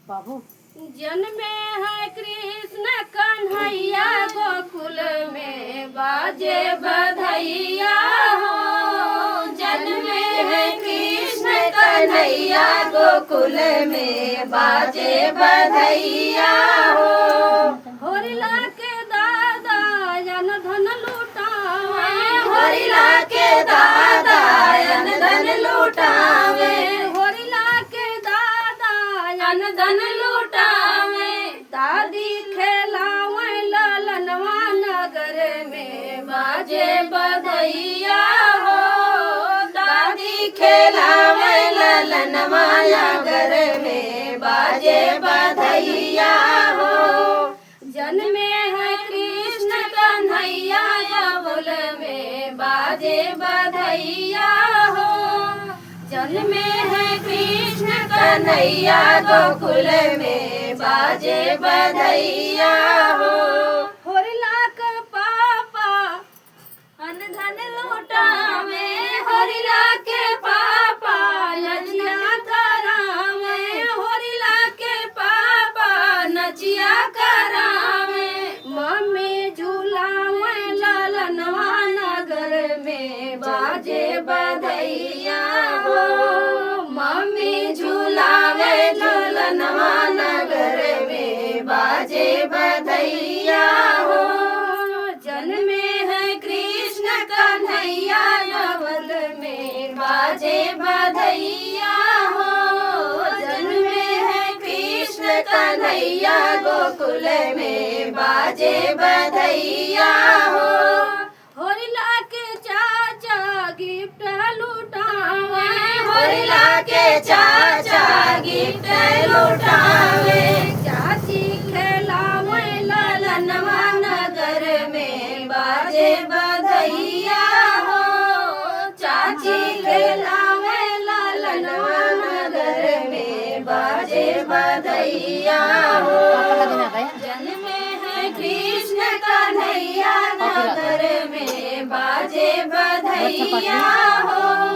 बाबू जन्मे है कृष्ण कन्हैया गोकुल में बाजे बधैया हो। जन्मे है कृष्ण कन्हैया गोकुल में बाजे बधैया हो। होरिला के दादा जन धन लुटावे, होरिला के दादा जन धन लुटावे, होरिला के दादा जन धन लुटावे। दादी खेलावे ललनवा नगर में बाजे बधैया हो। दादी खेलावे ललनवा नगर में बाजे बधैया हो। जन्मे है कृष्ण कन्हैया गोकुल में बाजे बधैया हो। जन्मे है कृष्ण कन्हैया गोकुल में बाजे बधैया हो। होरिला के पापा अन धन लुटावे, होरिला के पापा नचिया करावे, होरिला के पापा नचिया करावे। मम्मी झूलावे ललनवा नगर में बाजे बधैया हो। मम्मी झूलावे ललनवा नगर में बाजे बधैया हो। जन्मे है कृष्ण कन्हैया गोकुल में बाजे बधैया हो। जन्मे है कृष्ण कन्हैया गोकुल में बाजे बधैया हो। होरिला के चाचा गिफ्ट लुटावे, होरिला के चाचा गिफ्ट लुटावे। चाची खेलावे ललनवा नगर में बाजे बधैया हो। चाची खेलावे ललनवा नगर में बाजे बधैया हो। जन्मे है कृष्ण कन्हैया नगर में बाजे बधैया हो।